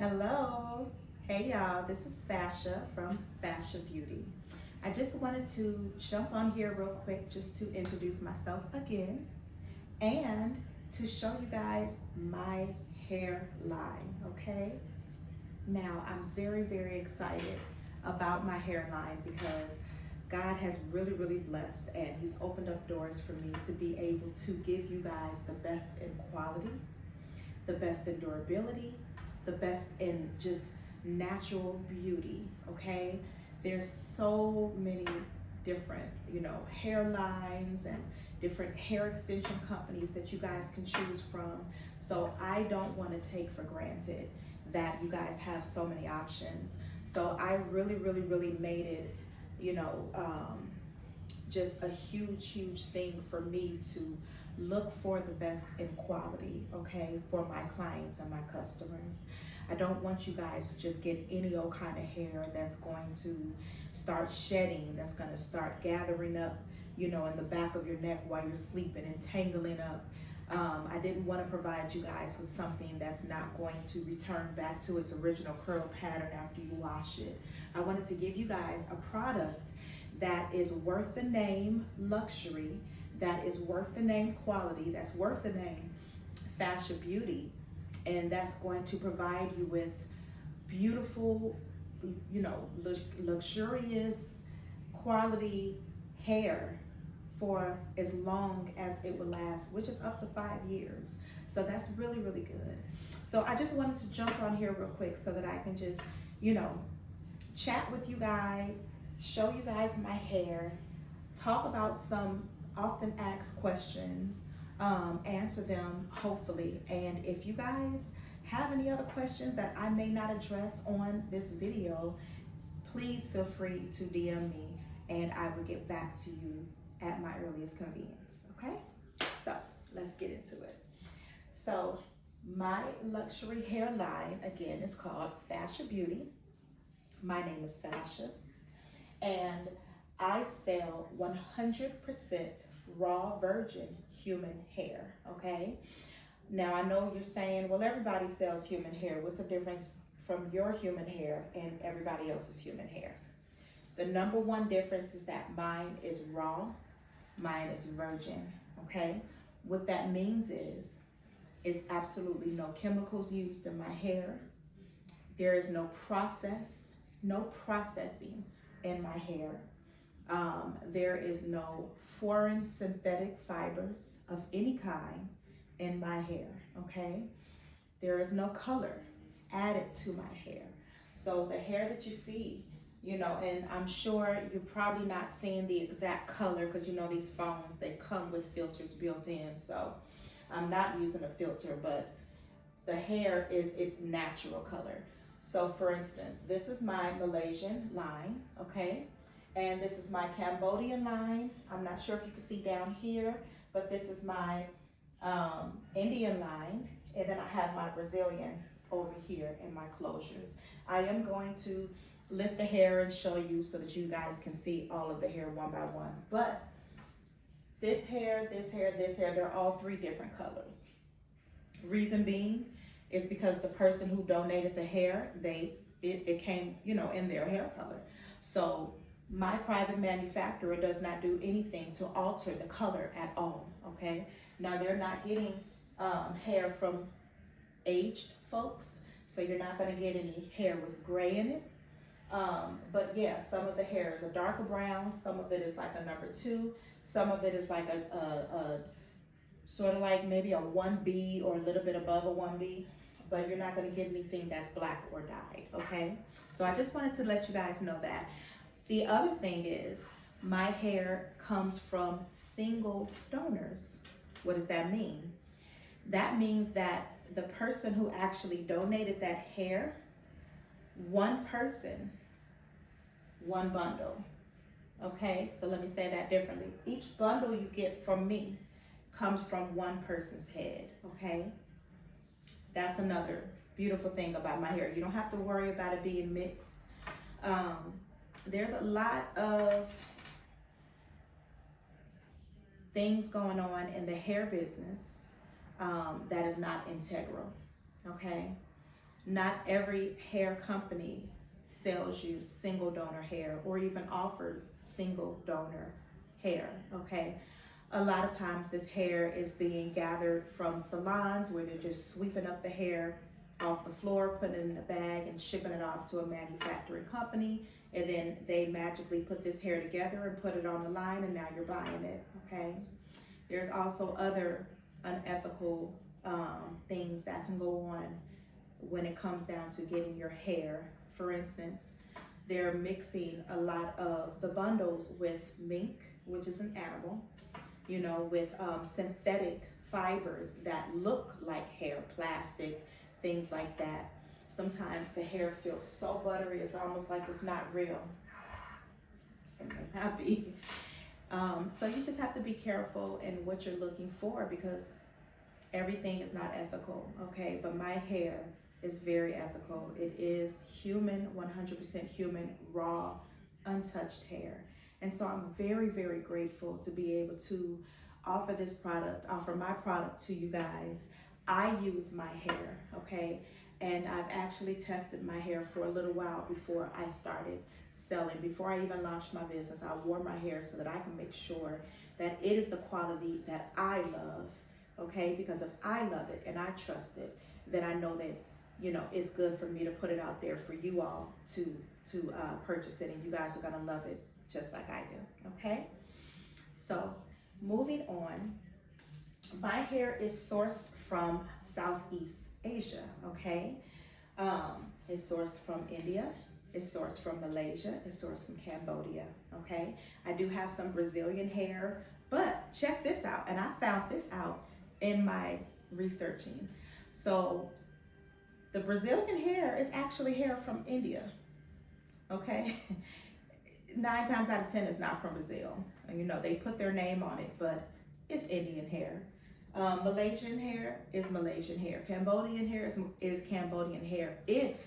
Hello. Hey y'all, this is Fasha from FaishaBeauty. I just wanted to jump on here real quick just to introduce myself again and to show you guys my hairline, okay? Now, I'm very excited about my hairline because God has really blessed, and He's opened up doors for me to be able to give you guys the best in quality, the best in durability, the best in just natural beauty, okay? There's so many different, hairlines and different hair extension companies that you guys can choose from. So I don't want to take for granted that you guys have so many options. So I really made it, just a huge thing for me to look for the best in quality, okay, for my clients and my customers. I don't want you guys to just get any old kind of hair that's going to start shedding, that's going to start gathering up, in the back of your neck while you're sleeping and tangling up. I didn't want to provide you guys with something that's not going to return back to its original curl pattern after you wash it. I wanted to give you guys a product that is worth the name luxury, that is worth the name quality, that's worth the name FaishaBeauty, and that's going to provide you with beautiful, luxurious quality hair for as long as it will last, which is up to 5 years. So that's really good. So I just wanted to jump on here real quick so that I can just, chat with you guys, show you guys my hair, talk about some often asked questions, answer them hopefully. And if you guys have any other questions that I may not address on this video, please feel free to DM me and I will get back to you at my earliest convenience, okay? So let's get into it. So my luxury hairline, again, is called FaishaBeauty. My name is Fasha, and I sell 100% raw virgin human hair, okay? Now I know you're saying, well, everybody sells human hair. What's the difference from your human hair and everybody else's human hair? The number one difference is that mine is raw, mine is virgin, okay? What that means is absolutely no chemicals used in my hair. There is no processing in my hair. There is no foreign synthetic fibers of any kind in my hair, okay? There is no color added to my hair. So the hair that you see, and I'm sure you're probably not seeing the exact color because these phones, they come with filters built in. So I'm not using a filter, but the hair is its natural color. So for instance, this is my Malaysian line, okay? And this is my Cambodian line. I'm not sure if you can see down here, but this is my Indian line. And then I have my Brazilian over here in my closures. I am going to lift the hair and show you so that you guys can see all of the hair one by one. But this hair, they're all 3 different colors. Reason being is because the person who donated the hair, it came, in their hair color. So my private manufacturer does not do anything to alter the color at all, okay? Now they're not getting hair from aged folks, so you're not gonna get any hair with gray in it. But yeah, some of the hair is a darker brown, some of it is like a number 2, some of it is like a sort of like maybe a 1B or a little bit above a 1B, but you're not gonna get anything that's black or dyed, okay? So I just wanted to let you guys know that. The other thing is my hair comes from single donors. What does that mean? That means that the person who actually donated that hair, one person, one bundle, okay? So let me say that differently. Each bundle you get from me comes from one person's head, okay? That's another beautiful thing about my hair. You don't have to worry about it being mixed. There's a lot of things going on in the hair business that is not integral, okay? Not every hair company sells you single donor hair or even offers single donor hair, okay? A lot of times this hair is being gathered from salons where they're just sweeping up the hair off the floor, putting it in a bag and shipping it off to a manufacturing company. And then they magically put this hair together and put it on the line, and now you're buying it, okay? There's also other unethical things that can go on when it comes down to getting your hair. For instance, they're mixing a lot of the bundles with mink, which is an animal, you know, with synthetic fibers that look like hair, plastic, things like that. Sometimes the hair feels so buttery, it's almost like it's not real. It may not be. So you just have to be careful in what you're looking for, because everything is not ethical, okay? But my hair is very ethical. It is human, 100% human, raw, untouched hair. And so I'm very, very grateful to be able to offer this product, offer my product to you guys. I use my hair, okay? And I've actually tested my hair for a little while before I started selling. Before I even launched my business, I wore my hair so that I can make sure that it is the quality that I love, okay? Because if I love it and I trust it, then I know that, you know, it's good for me to put it out there for you all to purchase it, and you guys are gonna love it just like I do, okay? So moving on, my hair is sourced from Southeast Asia, okay? It's sourced from India, it's sourced from Malaysia, it's sourced from Cambodia, okay? I do have some Brazilian hair, but check this out, and I found this out in my researching. So the Brazilian hair is actually hair from India, okay? 9 times out of 10 it's not from Brazil. And you know, they put their name on it, but it's Indian hair. Malaysian hair is Malaysian hair. Cambodian hair is Cambodian hair, if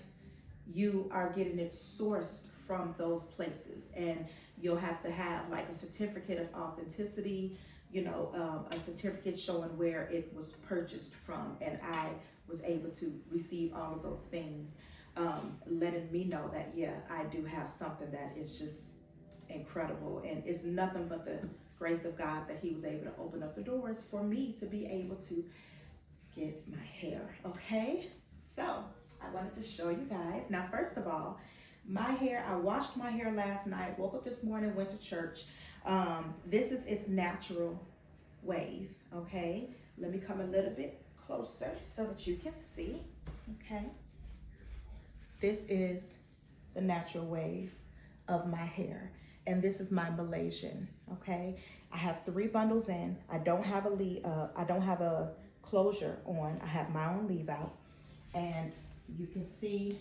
you are getting it sourced from those places. And you'll have to have like a certificate of authenticity, you know, a certificate showing where it was purchased from. And I was able to receive all of those things, letting me know that, yeah, I do have something that is just incredible, and it's nothing but the grace of God that he was able to open up the doors for me to be able to get my hair, okay? So I wanted to show you guys. Now, first of all, my hair, I washed my hair last night, woke up this morning, went to church. This is its natural wave, okay? Let me come a little bit closer so that you can see, okay? This is the natural wave of my hair. And this is my Malaysian, okay? I have 3 bundles in. I don't have a closure on. I have my own leave out. And you can see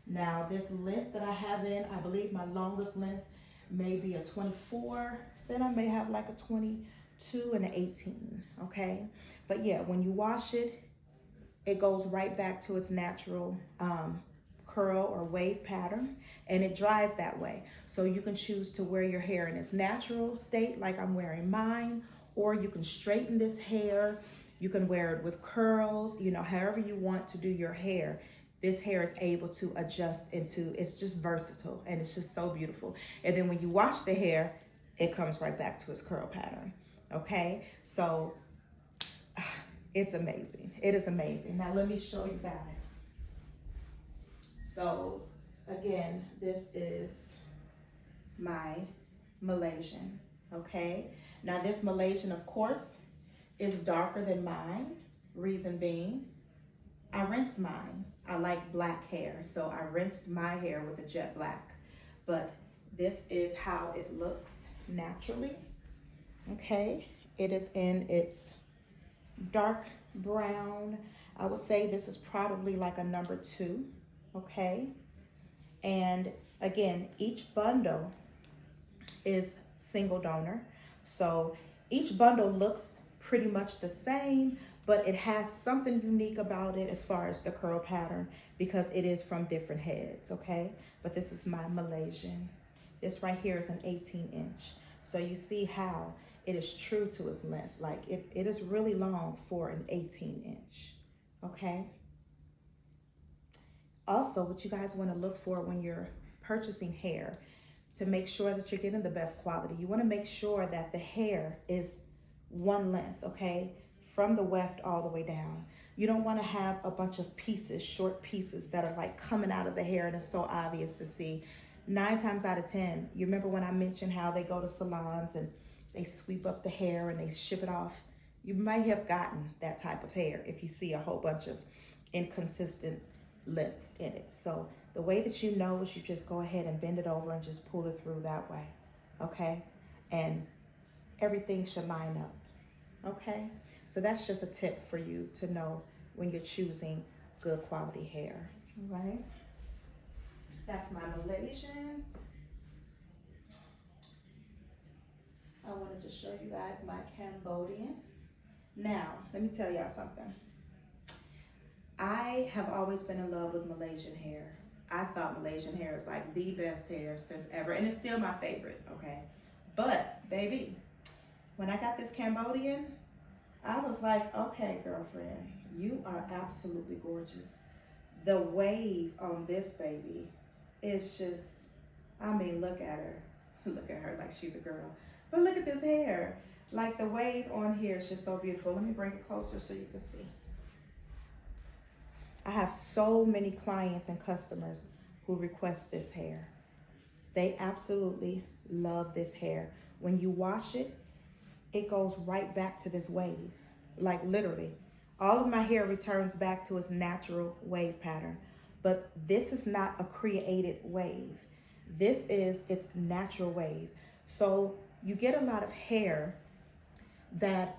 now this length that I have in, I believe my longest length may be a 24. Then I may have like a 22 and an 18, okay? But yeah, when you wash it, it goes right back to its natural curl or wave pattern, and it dries that way. So you can choose to wear your hair in its natural state, like I'm wearing mine, or you can straighten this hair. You can wear it with curls, you know, however you want to do your hair. This hair is able to adjust into, it's just versatile, and it's just so beautiful. And then when you wash the hair, it comes right back to its curl pattern, okay? So it's amazing. It is amazing. Now let me show you guys. So again, this is my Malaysian, okay? Now this Malaysian, of course, is darker than mine. Reason being, I rinsed mine. I like black hair, so I rinsed my hair with a jet black. But this is how it looks naturally, okay? It is in its dark brown. I would say this is probably like a number 2. Okay, and again, each bundle is single donor, so each bundle looks pretty much the same, but it has something unique about it as far as the curl pattern, because it is from different heads, okay? But this is my Malaysian. This right here is an 18-inch, so you see how it is true to its length. Like it is really long for an 18-inch, okay? Also, what you guys want to look for when you're purchasing hair to make sure that you're getting the best quality, you want to make sure that the hair is one length, okay? From the weft all the way down. You don't want to have a bunch of pieces, short pieces that are like coming out of the hair and it's so obvious to see. 9 times out of 10, you remember when I mentioned how they go to salons and they sweep up the hair and they ship it off? You might have gotten that type of hair if you see a whole bunch of inconsistent lengths in it. So the way that you know is you just go ahead and bend it over and just pull it through that way, okay? And everything should line up, okay? So that's just a tip for you to know when you're choosing good quality hair, all right? That's my Malaysian. I wanted to show you guys my Cambodian. Now, let me tell y'all something. I have always been in love with Malaysian hair. I thought Malaysian hair is like the best hair since ever, and it's still my favorite, okay? But, baby, when I got this Cambodian, I was like, okay, girlfriend, you are absolutely gorgeous. The wave on this baby is just, I mean, look at her. Look at her like she's a girl. But look at this hair. Like the wave on here is just so beautiful. Let me bring it closer so you can see. I have so many clients and customers who request this hair. They absolutely love this hair. When you wash it, it goes right back to this wave. Like literally, all of my hair returns back to its natural wave pattern. But this is not a created wave. This is its natural wave. So you get a lot of hair that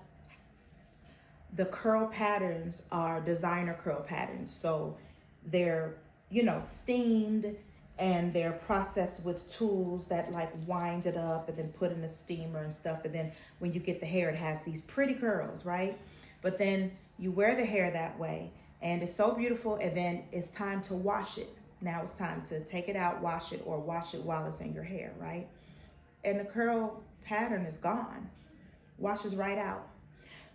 the curl patterns are designer curl patterns. So they're, you know, steamed and they're processed with tools that like wind it up and then put in a steamer and stuff. And then when you get the hair, it has these pretty curls, right? But then you wear the hair that way and it's so beautiful, and then it's time to wash it. Now it's time to take it out, wash it, or wash it while it's in your hair, right? And the curl pattern is gone. Washes right out.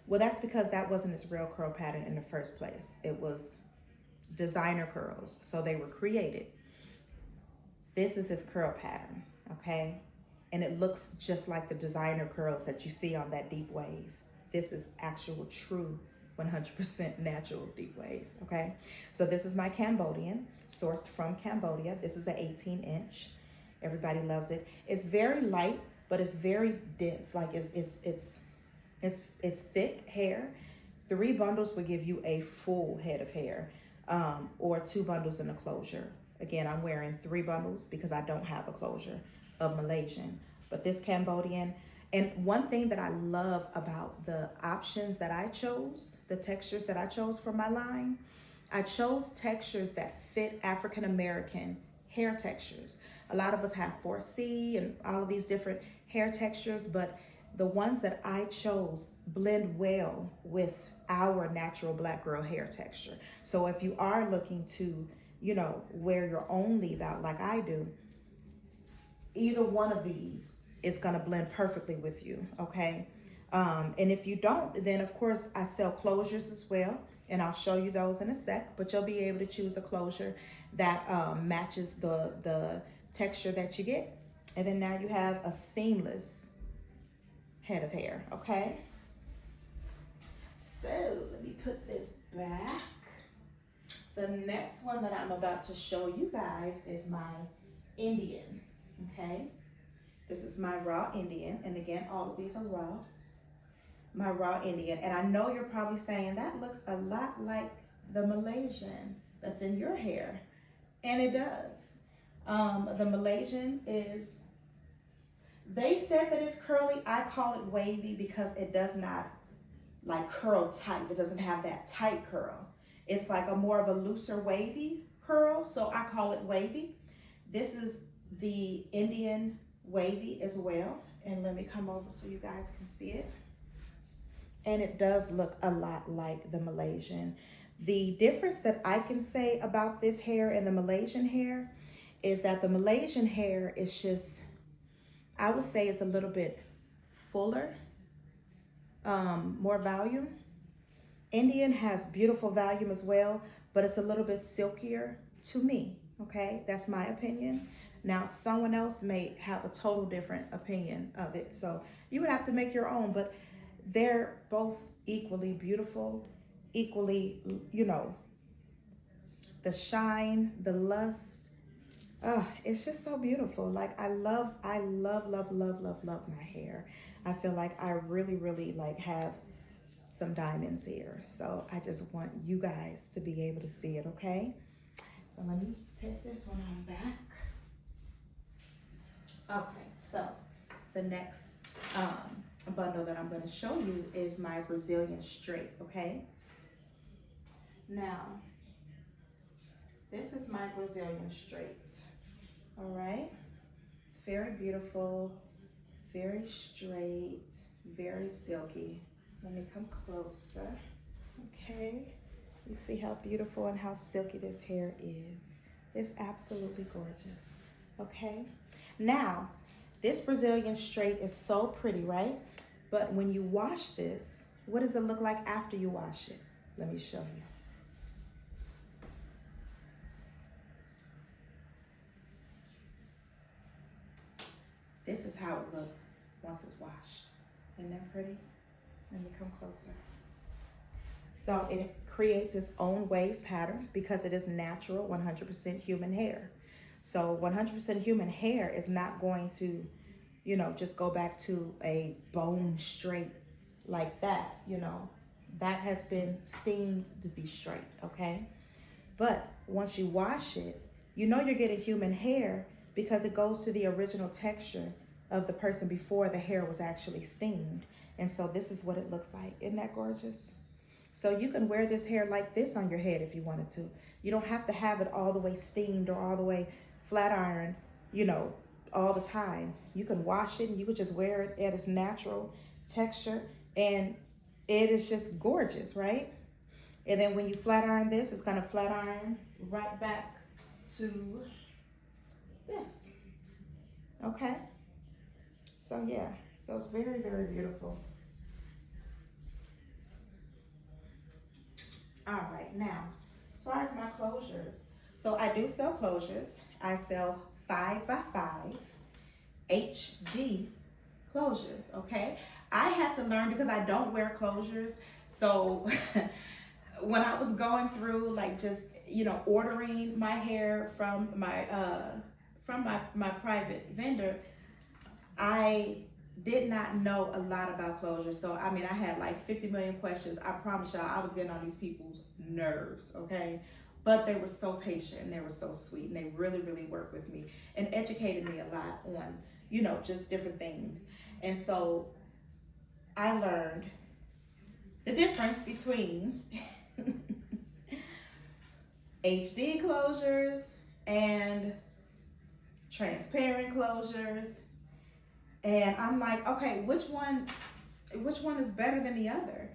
Well, that's because that wasn't its real curl pattern in the first place. It was designer curls, so they were created. This is his curl pattern, okay? And it looks just like the designer curls that you see on that deep wave. This is actual, true, 100% natural deep wave, okay? So this is my Cambodian, sourced from Cambodia. This is an 18-inch. Everybody loves it. It's very light, but it's very dense. Like it's thick hair. 3 bundles will give you a full head of hair, or 2 bundles in a closure. Again, I'm wearing 3 bundles because I don't have a closure of Malaysian. But this Cambodian, and one thing that I love about the options that I chose, the textures that I chose for my line, I chose textures that fit African American hair textures. A lot of us have 4C and all of these different hair textures, but the ones that I chose blend well with our natural black girl hair texture. So if you are looking to, you know, wear your own leave out like I do, either one of these is gonna blend perfectly with you, okay? And if you don't, then of course I sell closures as well, and I'll show you those in a sec, but you'll be able to choose a closure that matches the texture that you get. And then now you have a seamless head of hair, okay? So let me put this back. The next one that I'm about to show you guys is my Indian, okay? This is my raw Indian, and again, all of these are raw. My raw Indian, and I know you're probably saying that looks a lot like the Malaysian that's in your hair, and it does. The Malaysian is, they said that it's curly. I call it wavy because it does not like curl tight. It doesn't have that tight curl. It's like a more of a looser wavy curl, so I call it wavy. This is the Indian wavy as well, and let me come over so you guys can see it. And it does look a lot like the Malaysian. The difference that I can say about this hair and the Malaysian hair is that the Malaysian hair is just, I would say it's a little bit fuller, more volume. Indian has beautiful volume as well, but it's a little bit silkier to me, okay? That's my opinion. Now, someone else may have a total different opinion of it, so you would have to make your own, but they're both equally beautiful, equally, you know, the shine, the lust. It's just so beautiful. Like I love, love my hair. I feel like I really, really like have some diamonds here. So I just want you guys to be able to see it, okay? So let me take this one on back. Okay, so the next bundle that I'm going to show you is my Brazilian straight, okay? Now, this is my Brazilian straight, all right? It's very beautiful, very straight, very silky. Let me come closer, okay? You see how beautiful and how silky this hair is. It's absolutely gorgeous, okay? Now, this Brazilian straight is so pretty, right? But when you wash this, what does it look like after you wash it? Let me show you. This is how it looks once it's washed. Isn't that pretty? Let me come closer. So it creates its own wave pattern because it is natural, 100% human hair. So 100% human hair is not going to, you know, just go back to a bone straight like that, you know. That has been steamed to be straight, okay? But once you wash it, you know you're getting human hair because it goes to the original texture of the person before the hair was actually steamed. And so this is what it looks like. Isn't that gorgeous? So you can wear this hair like this on your head if you wanted to. You don't have to have it all the way steamed or all the way flat iron, you know, all the time. You can wash it and you can just wear it at its natural texture and it is just gorgeous, right? And then when you flat iron this, it's gonna flat iron right back to this, okay? So yeah, so it's very, very beautiful. All right, now, as far as my closures, so I do sell closures. I sell 5x5 HD closures, okay? I had to learn because I don't wear closures. So when I was going through like just, you know, ordering my hair from my private vendor, I did not know a lot about closures. So, I mean, I had like 50 million questions. I promise y'all, I was getting on these people's nerves, okay? But they were so patient and they were so sweet and they really, really worked with me and educated me a lot on, you know, just different things. And so I learned the difference between HD closures and transparent closures. And I'm like, okay, which one is better than the other?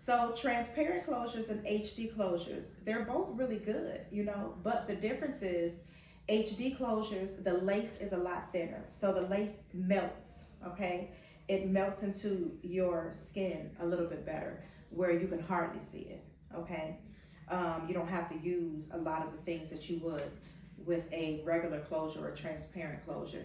So transparent closures and HD closures, they're both really good, you know, but the difference is HD closures, the lace is a lot thinner. So the lace melts, okay? It melts into your skin a little bit better where you can hardly see it, okay? You don't have to use a lot of the things that you would with a regular closure or transparent closure.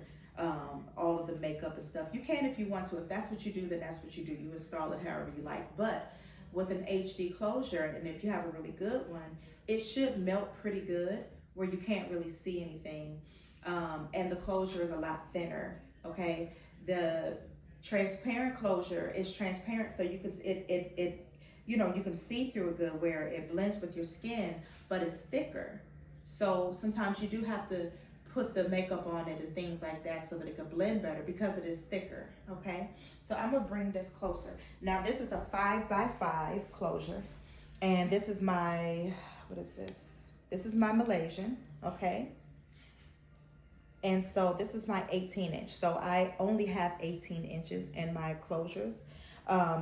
All of the makeup and stuff. You can if you want to. If that's what you do, then that's what you do. You install it however you like. But with an HD closure, and if you have a really good one, it should melt pretty good where you can't really see anything. And the closure is a lot thinner, okay? The transparent closure is transparent, so you can you know, you can see through it good where it blends with your skin, but it's thicker. So sometimes you do have to put the makeup on it and things like that so that it can blend better because it is thicker, okay? So I'm gonna bring this closer. Now this is a 5x5 closure, and this is my, what is this? This is my Malaysian, okay? And so this is my 18-inch. So I only have 18 inches in my closures.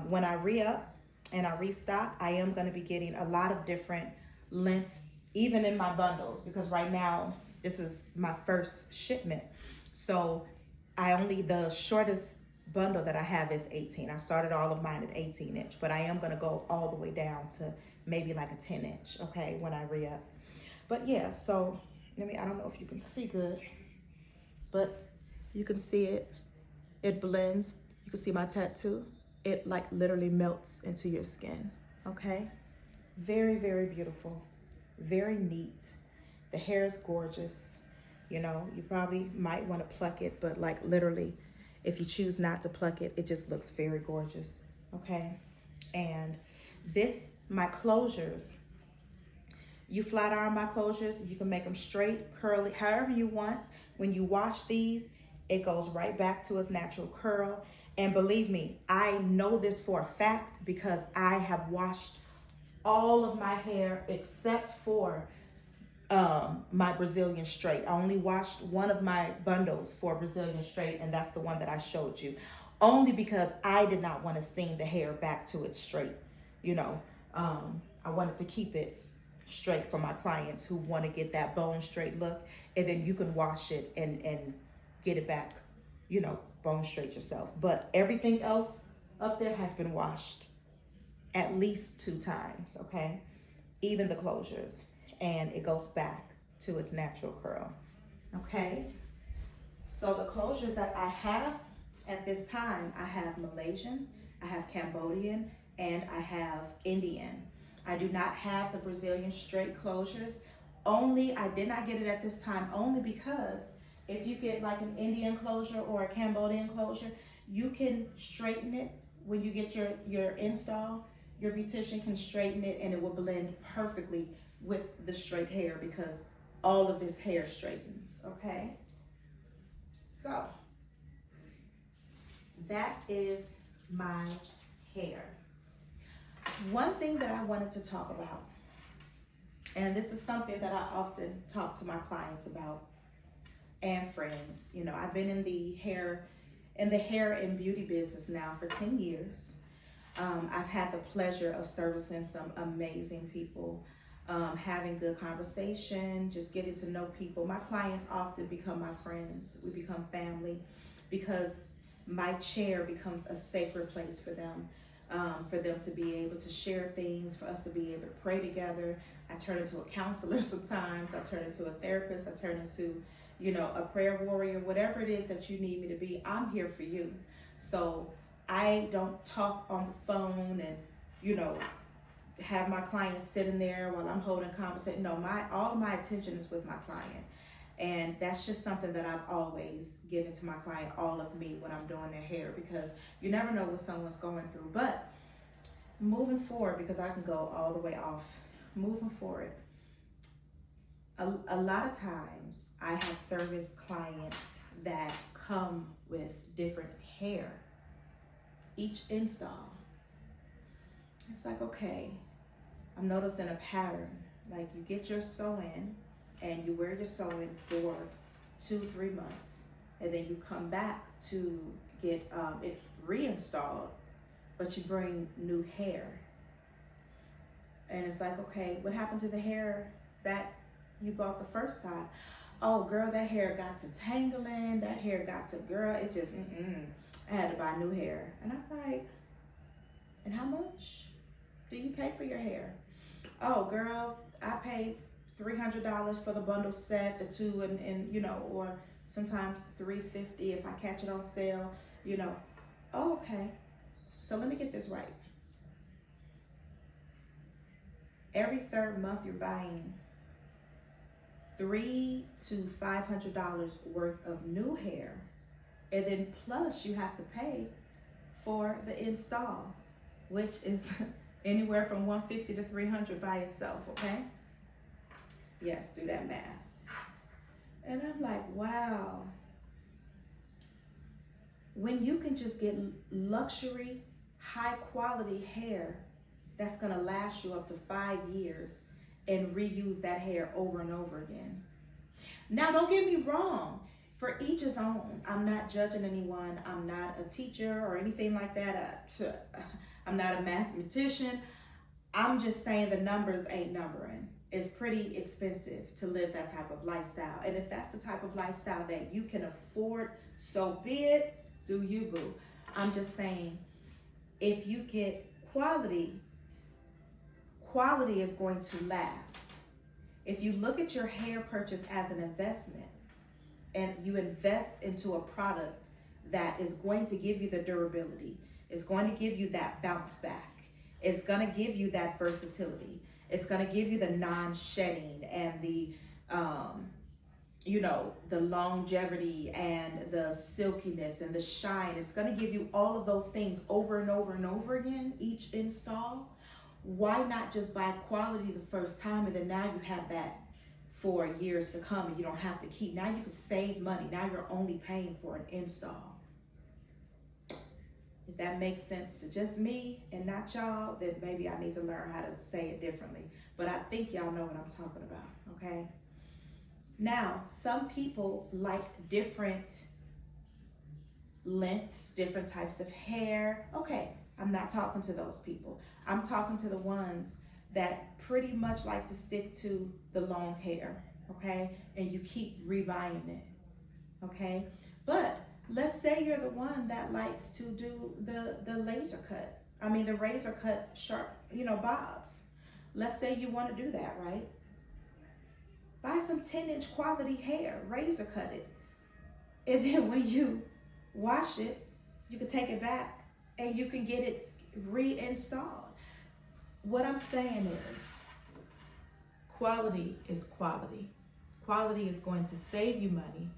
When I re-up and I restock, I am gonna be getting a lot of different lengths, even in my bundles, because right now, this is my first shipment. So the shortest bundle that I have is 18. I started all of mine at 18-inch, but I am gonna go all the way down to maybe like a 10-inch, okay, when I re-up. But yeah, so I don't know if you can see good, but you can see it. It blends. You can see my tattoo. It like literally melts into your skin, okay? Very, very beautiful, very neat. The hair is gorgeous. You know, you probably might want to pluck it, but like literally, if you choose not to pluck it, it just looks very gorgeous, okay? And my closures, you flat iron my closures, you can make them straight, curly, however you want. When you wash these, it goes right back to its natural curl. And believe me, I know this for a fact because I have washed all of my hair except for my Brazilian straight. I only washed one of my bundles for Brazilian straight, and that's the one that I showed you. Only because I did not want to steam the hair back to its straight. You know, I wanted to keep it straight for my clients who want to get that bone straight look, and then you can wash it and get it back, you know, bone straight yourself. But everything else up there has been washed at least 2 times, okay? Even the closures. And it goes back to its natural curl, okay? So the closures that I have at this time, I have Malaysian, I have Cambodian, and I have Indian. I do not have the Brazilian straight closures. I did not get it at this time only because if you get like an Indian closure or a Cambodian closure, you can straighten it when you get your install. Your beautician can straighten it and it will blend perfectly with the straight hair because all of this hair straightens, okay? So, that is my hair. One thing that I wanted to talk about, and this is something that I often talk to my clients about and friends. You know, I've been in the hair and beauty business now for 10 years. I've had the pleasure of servicing some amazing people, having good conversation, just getting to know people. My clients often become my friends. We become family because my chair becomes a sacred place for them to be able to share things, for us to be able to pray together. I turn into a counselor sometimes. I turn into a therapist. I turn into, you know, a prayer warrior. Whatever it is that you need me to be, I'm here for you. So I don't talk on the phone and, you know, have my clients sitting there while I'm holding conversation. No, all of my attention is with my client. And that's just something that I've always given to my client, all of me, when I'm doing their hair, because you never know what someone's going through. But moving forward, because I can go all the way off, moving forward, a lot of times I have serviced clients that come with different hair each install. It's like, okay, I'm noticing a pattern. Like you get your sew-in and you wear your sew-in for 2-3 months, and then you come back to get it reinstalled, but you bring new hair. And it's like, okay, what happened to the hair that you bought the first time? Oh girl, that hair got to tangling, that hair got to, girl, it just, I had to buy new hair. And I'm like, and how much do you pay for your hair? Oh girl, I paid $300 for the bundle set, the 2 and you know, or sometimes $350 if I catch it on sale, you know. Oh, okay, so let me get this right. Every 3rd month you're buying $300 to $500 worth of new hair, and then plus you have to pay for the install, which is anywhere from $150 to $300 by itself, okay? Yes, do that math. And I'm like, wow. When you can just get luxury, high quality hair that's gonna last you up to 5 years and reuse that hair over and over again. Now, don't get me wrong. For each his own. I'm not judging anyone. I'm not a teacher or anything like that. I'm not a mathematician. I'm just saying the numbers ain't numbering. It's pretty expensive to live that type of lifestyle. And if that's the type of lifestyle that you can afford, so be it, do you, boo. I'm just saying, if you get quality is going to last. If you look at your hair purchase as an investment and you invest into a product that is going to give you the durability, is going to give you that bounce back, it's going to give you that versatility, it's going to give you the non-shedding and the the longevity and the silkiness and the shine. It's going to give you all of those things over and over and over again each install. Why not just buy quality the first time, and then now you have that for years to come, and you don't have to keep. Now you can save money. Now you're only paying for an install. If that makes sense to just me and not y'all, then maybe I need to learn how to say it differently. But I think y'all know what I'm talking about, okay? Now, some people like different lengths, different types of hair. Okay, I'm not talking to those people. I'm talking to the ones that pretty much like to stick to the long hair, okay? And you keep rebuying it, okay? But let's say you're the one that likes to do the laser cut. I mean, the razor cut sharp, bobs. Let's say you want to do that, right? Buy some 10-inch quality hair, razor cut it. And then when you wash it, you can take it back and you can get it reinstalled. What I'm saying is, quality is quality. Quality is going to save you money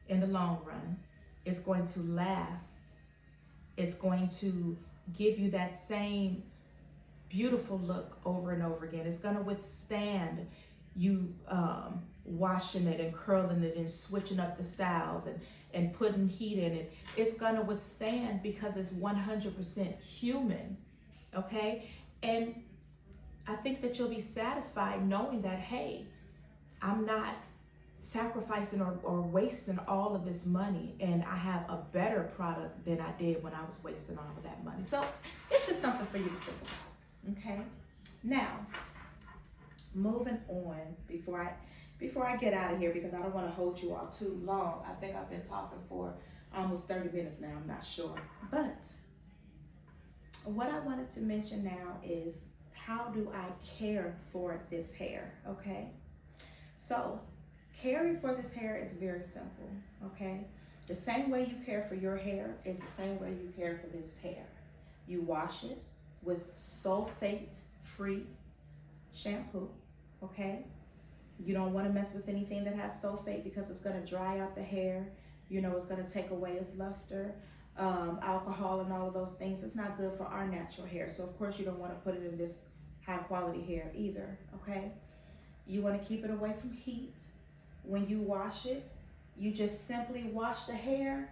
in the long run. It's going to last. It's going to give you that same beautiful look over and over again. It's going to withstand you washing it and curling it and switching up the styles and putting heat in it. It's going to withstand because it's 100% human, okay? And I think that you'll be satisfied knowing that, hey, I'm not sacrificing or wasting all of this money, and I have a better product than I did when I was wasting all of that money. So it's just something for you to think about, okay? Now, moving on, before I get out of here, because I don't want to hold you all too long. I think I've been talking for almost 30 minutes now, I'm not sure. But what I wanted to mention now is, how do I care for this hair, okay? So caring for this hair is very simple, okay? The same way you care for your hair is the same way you care for this hair. You wash it with sulfate-free shampoo, okay? You don't want to mess with anything that has sulfate because it's going to dry out the hair. It's going to take away its luster. Alcohol and all of those things. It's not good for our natural hair. So of course you don't want to put it in this high quality hair either, okay? You want to keep it away from heat. When you wash it, you just simply wash the hair,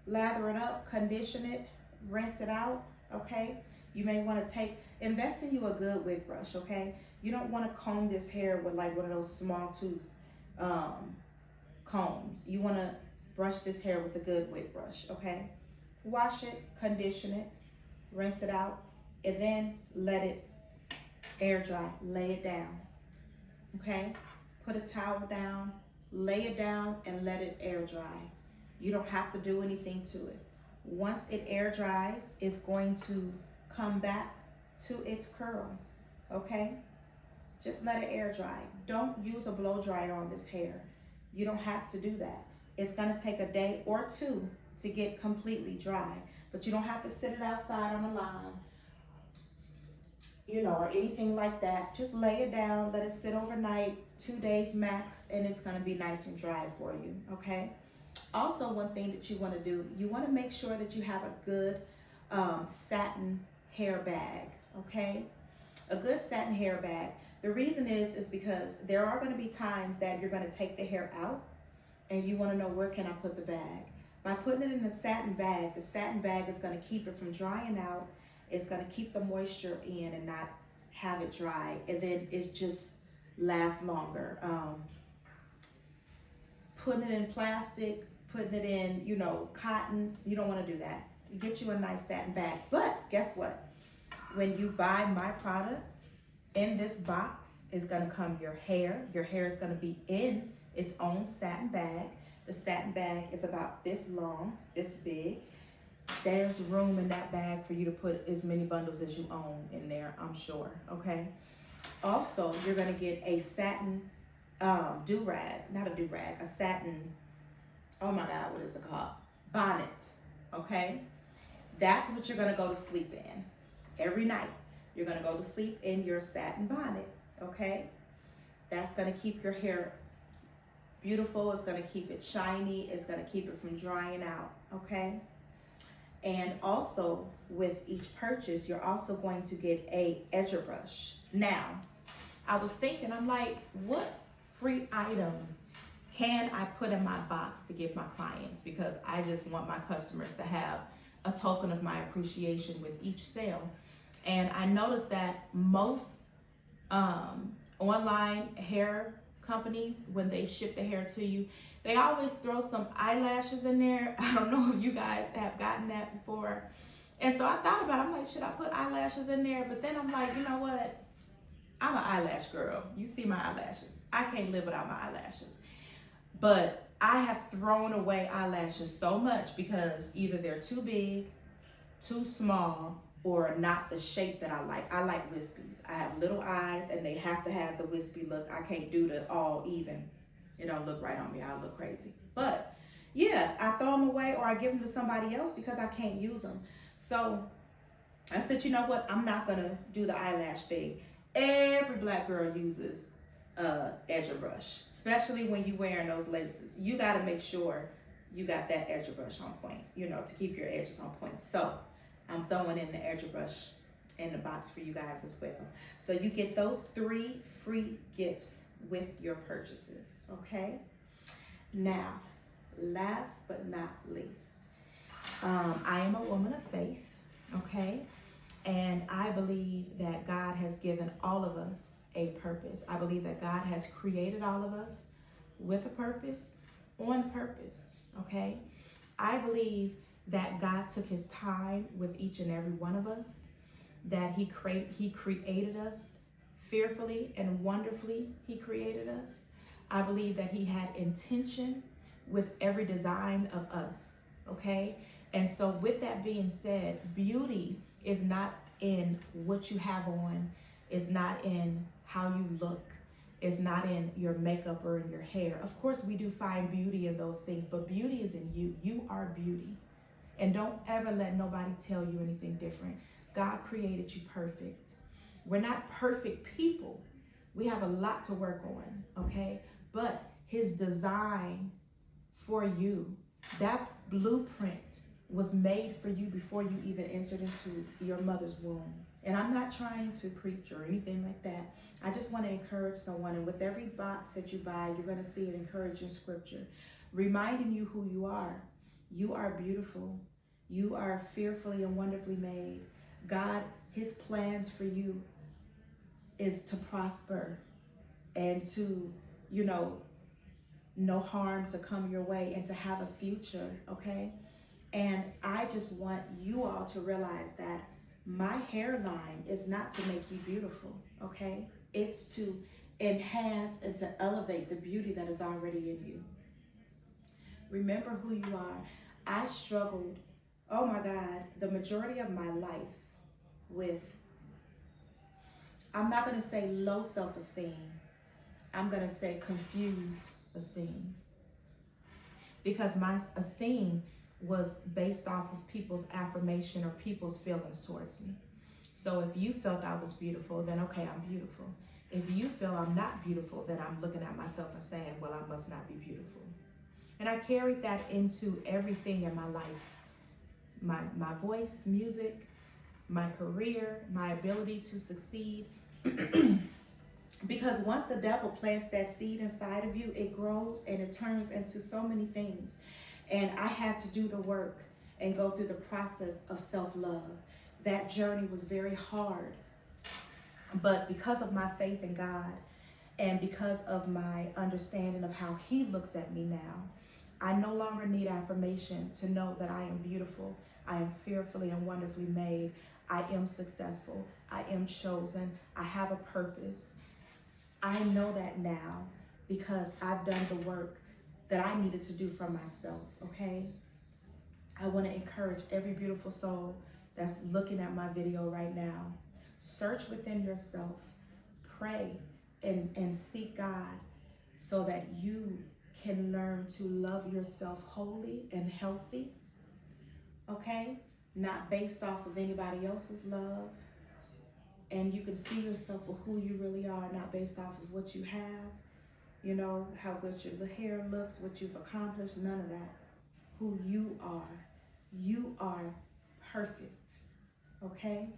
lather it up, condition it, rinse it out, okay? You may want to invest in you a good wig brush, okay? You don't want to comb this hair with like one of those small tooth combs. You want to brush this hair with a good wig brush, okay? Wash it, condition it, rinse it out, and then let it air dry. Lay it down, okay? Put a towel down, lay it down, and let it air dry. You don't have to do anything to it. Once it air dries, it's going to come back to its curl, okay? Just let it air dry. Don't use a blow dryer on this hair. You don't have to do that. It's gonna take a day or two to get completely dry, but you don't have to sit it outside on the line, or anything like that. Just lay it down, let it sit overnight, 2 days max, and it's gonna be nice and dry for you, okay? Also, one thing that you wanna do, you wanna make sure that you have a good satin hair bag, okay? A good satin hair bag. The reason is because there are gonna be times that you're gonna take the hair out and you wanna know, where can I put the bag? By putting it in the satin bag is gonna keep it from drying out. It's gonna keep the moisture in and not have it dry, and then it just lasts longer. Putting it in plastic, putting it in, cotton, you don't wanna do that. You get you a nice satin bag. But guess what? When you buy my product, in this box is gonna come your hair. Your hair is gonna be in its own satin bag. The satin bag is about this long, this big. There's room in that bag for you to put as many bundles as you own in there, I'm sure, okay? Also, you're going to get a satin do-rag, not a do-rag, a satin, oh my God, what is it called? Bonnet, okay? That's what you're going to go to sleep in every night. You're going to go to sleep in your satin bonnet, okay? That's going to keep your hair beautiful. It's going to keep it shiny. It's going to keep it from drying out, okay? And also, with each purchase, you're also going to get a edger brush. Now, I was thinking, I'm like, what free items can I put in my box to give my clients? Because I just want my customers to have a token of my appreciation with each sale. And I noticed that most online hair companies, when they ship the hair to you, they always throw some eyelashes in there. I don't know if you guys have gotten that before. And so I thought about it. I'm like, should I put eyelashes in there? But then I'm like, you know what? I'm an eyelash girl. You see my eyelashes. I can't live without my eyelashes. But I have thrown away eyelashes so much because either they're too big, too small, or not the shape that I like. I like wispies. I have little eyes and they have to have the wispy look. I can't do the all even. It don't look right on me. I'll look crazy. But yeah, I throw them away or I give them to somebody else because I can't use them. So I said, you know what? I'm not going to do the eyelash thing. Every black girl uses edger brush, especially when you're wearing those laces. You got to make sure you got that edger brush on point, you know, to keep your edges on point. So I'm throwing in the edger brush in the box for you guys as well. So you get those 3 free gifts with your purchases, okay? Now, last but not least, I am a woman of faith, okay? And I believe that God has given all of us a purpose. I believe that God has created all of us with a purpose, on purpose, okay? I believe that God took his time with each and every one of us, that he created us fearfully and wonderfully. He created us. I believe that he had intention with every design of us, okay? And so with that being said, beauty is not in what you have on, is not in how you look, is not in your makeup or in your hair. Of course, we do find beauty in those things, but beauty is in you. You are beauty. And don't ever let nobody tell you anything different. God created you perfect. We're not perfect people. We have a lot to work on, okay? But his design for you, that blueprint was made for you before you even entered into your mother's womb. And I'm not trying to preach or anything like that. I just want to encourage someone. And with every box that you buy, you're going to see an encouraging scripture reminding you who you are. You are beautiful. You are fearfully and wonderfully made. God, his plans for you is to prosper and to, you know, no harm to come your way and to have a future, okay? And I just want you all to realize that my hairline is not to make you beautiful, okay? It's to enhance and to elevate the beauty that is already in you. Remember who you are. I struggled, oh my God, the majority of my life with, I'm not going to say low self-esteem. I'm going to say confused esteem. Because my esteem was based off of people's affirmation or people's feelings towards me. So if you felt I was beautiful, then okay, I'm beautiful. If you feel I'm not beautiful, then I'm looking at myself and saying, well, I must not be beautiful. And I carried that into everything in my life. My voice, music, my career, my ability to succeed. Because once the devil plants that seed inside of you, it grows and it turns into so many things. And I had to do the work and go through the process of self-love. That journey was very hard. But because of my faith in God and because of my understanding of how he looks at me now, I no longer need affirmation to know that I am beautiful. I am fearfully and wonderfully made. I am successful. I am chosen. I have a purpose. I know that now because I've done the work that I needed to do for myself, okay? I want to encourage every beautiful soul that's looking at my video right now. Search within yourself. pray and seek God so that you can learn to love yourself wholly and healthy, okay? Not based off of anybody else's love. And you can see yourself for who you really are, not based off of what you have, you know, how good your hair looks, what you've accomplished, none of that. Who you are perfect, okay?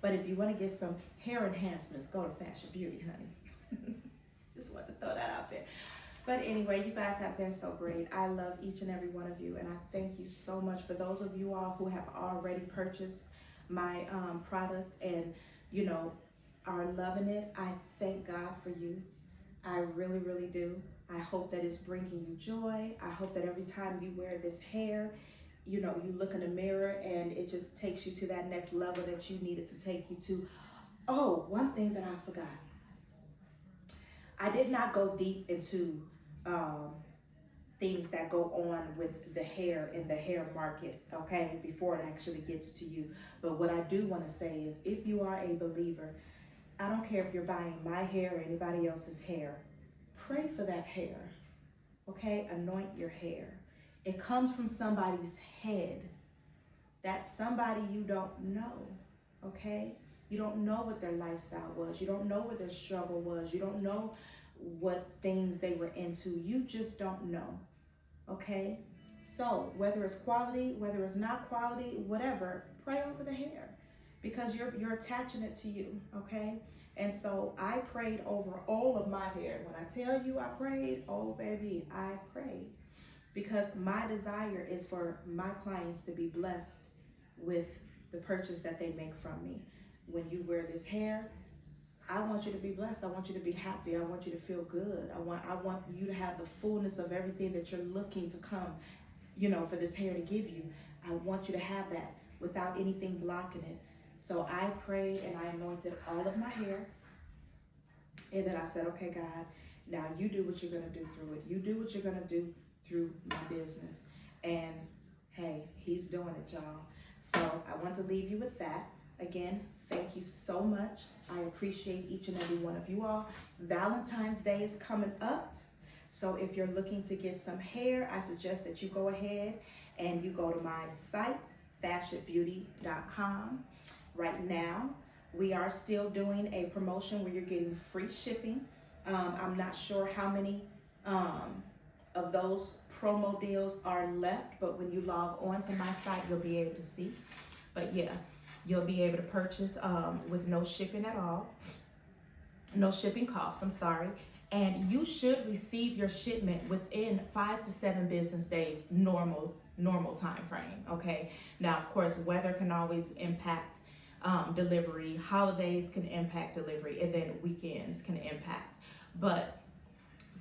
But if you want to get some hair enhancements, go to FaishaBeauty, honey. Just want to throw that out there. But anyway, you guys have been so great. I love each and every one of you, and I thank you so much. For those of you all who have already purchased my product and, you know, are loving it, I thank God for you. I really, really do. I hope that it's bringing you joy. I hope that every time you wear this hair, you know, you look in the mirror and it just takes you to that next level that you needed to take you to. Oh, one thing that I forgot. I did not go deep into things that go on with the hair in the hair market, okay, before it actually gets to you. But what I do want to say is, if you are a believer, I don't care if you're buying my hair or anybody else's hair, pray for that hair, okay? Anoint your hair. It comes from somebody's head. That's somebody you don't know, okay? You don't know what their lifestyle was. You don't know what their struggle was. You don't know what things they were into. You just don't know, okay? So whether it's quality, whether it's not quality, whatever, pray over the hair, because you're attaching it to you, okay? And so I prayed over all of my hair. When I tell you I prayed, oh baby, I prayed, because my desire is for my clients to be blessed with the purchase that they make from me. When you wear this hair, I want you to be blessed. I want you to be happy. I want you to feel good. I want you to have the fullness of everything that you're looking to come, you know, for this hair to give you. I want you to have that without anything blocking it. So I prayed and I anointed all of my hair. And then I said, okay, God, now you do what you're going to do through it. You do what you're going to do through my business. And hey, he's doing it, y'all. So I want to leave you with that. Again, thank you so much. I appreciate each and every one of you all. Valentine's Day is coming up. So if you're looking to get some hair, I suggest that you go ahead and you go to my site, FaishaBeauty.com. Right now, we are still doing a promotion where you're getting free shipping. I'm not sure how many of those promo deals are left, but when you log on to my site, you'll be able to see. But yeah, you'll be able to purchase with no shipping at all. No shipping cost, I'm sorry. And you should receive your shipment within 5 to 7 business days, normal time frame, okay? Now, of course, weather can always impact delivery, holidays can impact delivery, and then weekends can impact. But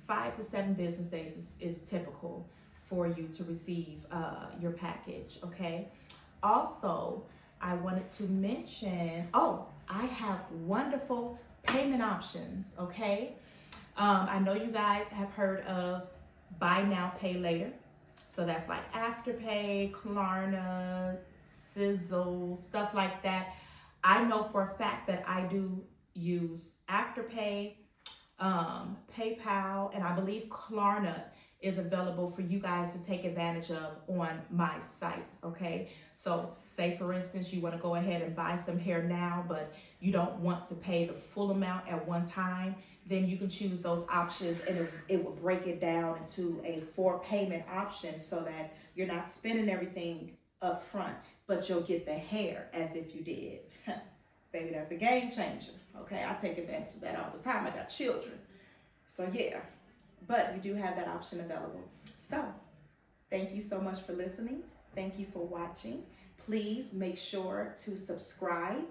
5 to 7 business days is typical for you to receive your package, okay? Also, I wanted to mention, I have wonderful payment options, okay? I know you guys have heard of buy now, pay later. So that's like Afterpay, Klarna, Sizzle, stuff like that. I know for a fact that I do use Afterpay, PayPal, and I believe Klarna is available for you guys to take advantage of on my site, okay? So say for instance, you want to go ahead and buy some hair now, but you don't want to pay the full amount at one time, then you can choose those options, and it will break it down into a 4 payment option so that you're not spending everything up front, but you'll get the hair as if you did. Baby, that's a game changer, okay? I take advantage of that all the time. I got children, so yeah. But you do have that option available. So thank you so much for listening. Thank you for watching. Please make sure to subscribe,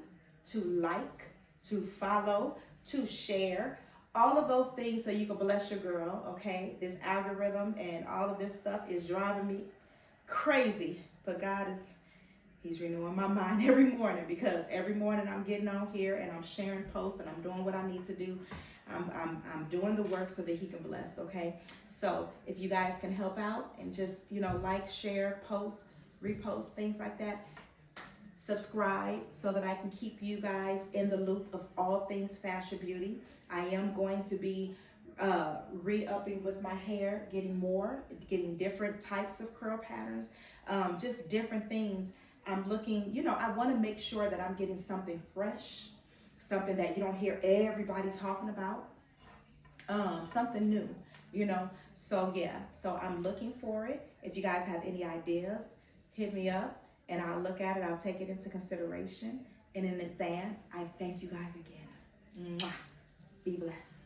to like, to follow, to share, all of those things so you can bless your girl, okay? This algorithm and all of this stuff is driving me crazy, but God He's renewing my mind every morning, because every morning I'm getting on here and I'm sharing posts and I'm doing what I need to do. I'm doing the work so that He can bless, okay? So if you guys can help out and just, like, share, post, repost, things like that, subscribe so that I can keep you guys in the loop of all things FaishaBeauty. I am going to be re-upping with my hair, getting different types of curl patterns, just different things. I'm looking, you know, I want to make sure that I'm getting something fresh, something that you don't hear everybody talking about, something new, you know. So yeah, so I'm looking for it. If you guys have any ideas, hit me up and I'll look at it. I'll take it into consideration. And in advance, I thank you guys again. Mwah. Be blessed.